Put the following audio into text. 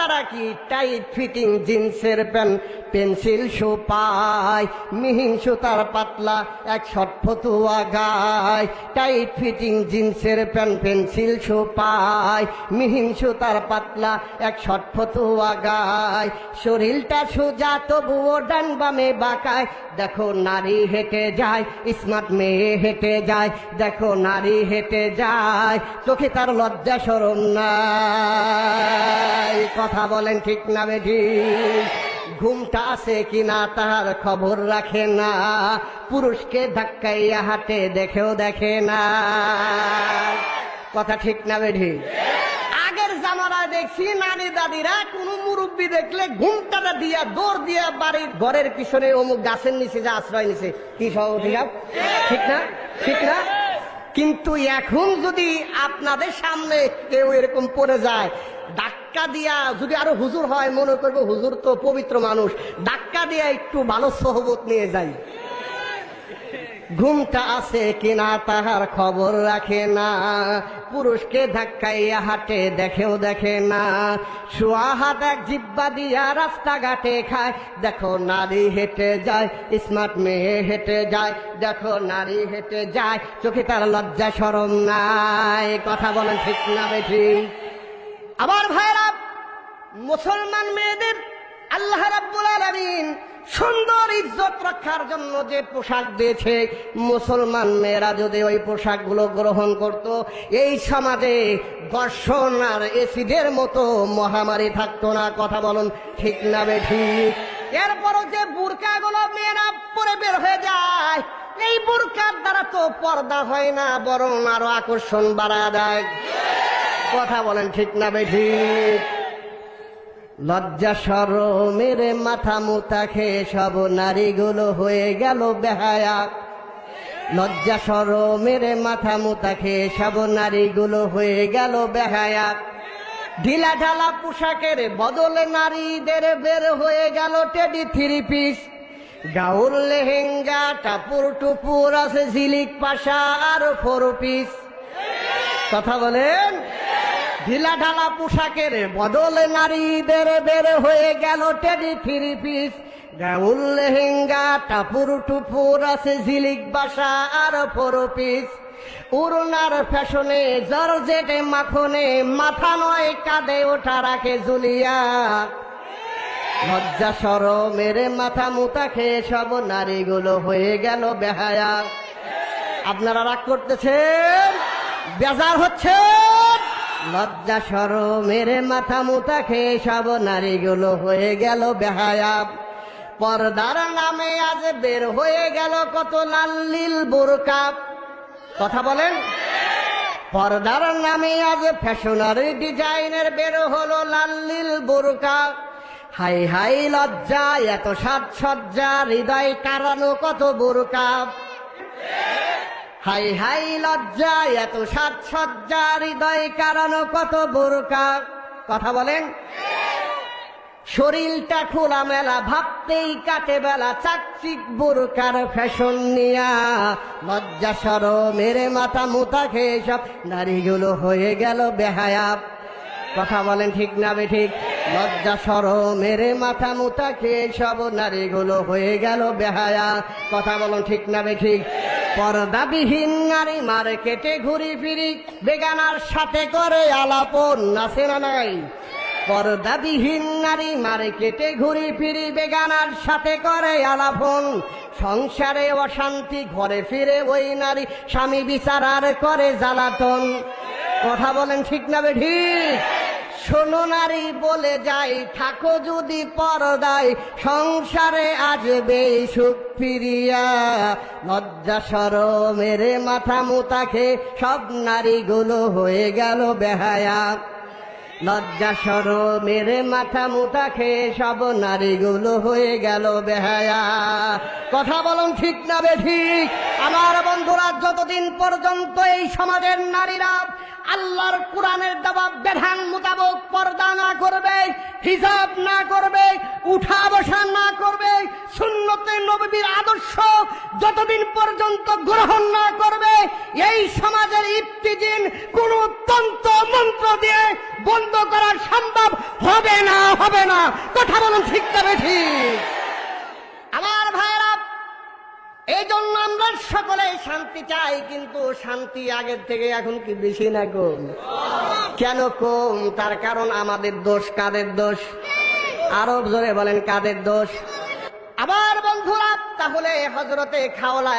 তারা কি tight fitting জিন্সের প্যান্ট, পেন্সিল শু পায়, মিহিন সুতার পাতলা এক শটফতুয়া গায়। টাইট ফিটিং জিন্সের প্যান্ট, পেন্সিল শু পায়, মিহিন সুতার পাতলা এক শটফতুয়া গায়। শরীরটা সোজা তবুও ডান বামে বাঁকায়, দেখো নারী হেঁটে যায়, স্মার্ট মেয়ে হেঁটে যায়, দেখো নারী হেঁটে যায়, চোখে তার লজ্জা শরম নাই। কথা বলেন ঠিক না বেঠিক? ঘুমটা আছে কিনা তার খবর রাখে না, পুরুষকে ধাক্কাইয়া হাঁটে দেখেও দেখে না। কথা ঠিক না বেঠিক? আগের জামানায় দেখছি নানি দাদিরা কোন মুরব্বী দেখলে ঘুমটাটা দিয়া দৌড় দিয়া বাড়ির ঘরের পিছনে অমুক গাছের নিচে যে আশ্রয় নিছে। কি সব ঠিক না? ঠিক না? কিন্তু এখন যদি আপনাদের সামনে কেউ এরকম পড়ে যায়, ধাক্কা দিয়া, যদি আরো হুজুর হয় মনে করবো হুজুর তো পবিত্র মানুষ, ধাক্কা দিয়া একটু ভালো সহবত নিয়ে যাই। ঘুমটা আছে কিনা তাহার খবর রাখে না, পুরুষকে ধাক্কাইয়া হাঁটে দেখেও দেখে না। শোয়া হাত এক জিব্বা দিয়া রাস্তাঘাটে খায়, দেখো নারী হেঁটে যায়, স্মার্ট মেয়ে হেঁটে যায়, দেখো নারী হেঁটে যায়, চোখে তার লজ্জা শরম নাই। কথা বলেন ঠিক না বেঠিক? আবার ভাইরা, মুসলমান মেয়েদের আল্লাহ রাব্বুল আলামিন সুন্দর ইজ্জত রক্ষার জন্য যে পোশাক দিয়েছে, মুসলমান মেয়েরা যদি ওই পোশাকগুলো গ্রহণ করত, এই সমাজে ধর্ষণ আর এসিডের মতো মহামারী থাকতো না। কথা বলুন ঠিক না বেঠিক? এরপরও যে বুরকাগুলো মেয়েরা পরে বের হয়ে যায়, এই বুরকার দ্বারা তো পর্দা হয় না, বরং আরো আকর্ষণ বাড়া দেয়। কথা বলেন ঠিক না বেঠিক? লজ্জা শরমের মাথা মুতা খেয়ে সব নারীগুলো হয়ে গেল বেহায়া। লজ্জা শরমের মাথা মুতা খেয়ে সব নারীগুলো হয়ে গেল বেহায়া। ঢিলা ঢালা পোশাকের বদলে নারীদের বের হয়ে গেল teddy three piece, gown lehenga, টাপুর টুপুর আছে ঝিলিক পাশা আর 4 পিস। কথা বলেন? ঢিলা ঢালা পোশাকের বদলে নারীদের বের হয়ে গেল teddy three piece, gown lehenga, টাপুর টুপুর আছে ঝিলিক বাসা আর 4 পিস। উড়নার ফ্যাশনে জর্জেটে মাখনে মাথা নয় কাঁধে ওঠা রাখে জুলিয়া। লজ্জা শরমের মাথা মুতা খেয়ে সব নারীগুলো হয়ে গেল বেহায়া। আপনারা রাগ করতেছেন? বেজার হচ্ছে? লজ্জা শরমের মাথা মুতা খেয়ে সব নারীগুলো হয়ে গেল বেহায়া। পর্দার নামে আজ বের হয়ে গেল কত লাল নীল বোরকা। কথা বলেন? পর্দার নামে আজ ফ্যাশনারি ডিজাইনের বের হলো লাল নীল বোরকা। হাই হাই লজ্জা, এত সাজসজ্জা, হৃদয় কারানো কত বোরকা। হাই হাই লজ্জা, এত সাজসজ্জা, হৃদয় কারানো কত বোরকা। কথা বলেন? শরীরটা খোলা মেলা, ভাবতেই কাটে বেলা, চাকচিক বোরকার ফ্যাশন নিয়া। লজ্জা শরমের মাথা মুতা খেয়ে সব নারীগুলো হয়ে গেল বেহায়া। কথা বলেন ঠিক না বেঠিক? লজ্জা শরমের মাথা মুতা খেয়ে সব নারীগুলো হয়ে গেল বেহায়া। কথা বলুন ঠিক না বেঠিক? পর্দাবিহীন নারী মার্কেটে ঘুরি ফিরি, বেগানার সাথে করে আলাপন, আছে না নাই? পর্দাবিহীন নারী মার্কেটে ঘুরি ফিরি, বেগানার সাথে করে আলাপন। সংসারে অশান্তি, ঘরে ফিরে ওই নারী স্বামী বিচার আর করে জ্বালাতন। কথা বলেন ঠিক না বেঠিক? শোনো নারী বলে যাই, থাকো যদি পর্দায়, সংসারে আসবে সুখ ফিরিয়া। লজ্জা শরমের মাথা মুতা খেয়ে সব নারীগুলো হয়ে গেল বেহায়া। লজ্জা শরমের মাথা মুতা খেয়ে সব নারীগুলো হয়ে গেল বেহায়া। কথা বলুন ঠিক না বেঠিক? আমার বন্ধুরা, যতদিন পর্যন্ত এই সমাজের নারীরা আল্লাহর কোরআনের দেওয়া বিধান মোতাবেক পর্দা না করবে, হিজাব না করবে, উঠা বসা না করবে, সুন্নতে নবীর আদর্শ যতদিন পর্যন্ত গ্রহণ না করবে, এই সমাজের ইফতিজিন কোন তন্ত্র মন্ত্র দিয়ে বন্ধ করা সম্ভব হবে না, হবে না। কথা বলুন ঠিক তবে ঠিক। আমার ভাইরা, এই জন্য আমরা সকলে শান্তি চাই, কিন্তু শান্তি আগের থেকে এখন কি বেশি না কম? কেন কম? তার কারণ আমাদের দোষ। কাদের দোষ? আরো জোরে বলেন, কাদের দোষ? আবার বন্ধুরা, তাহলে হযরতে খাওলা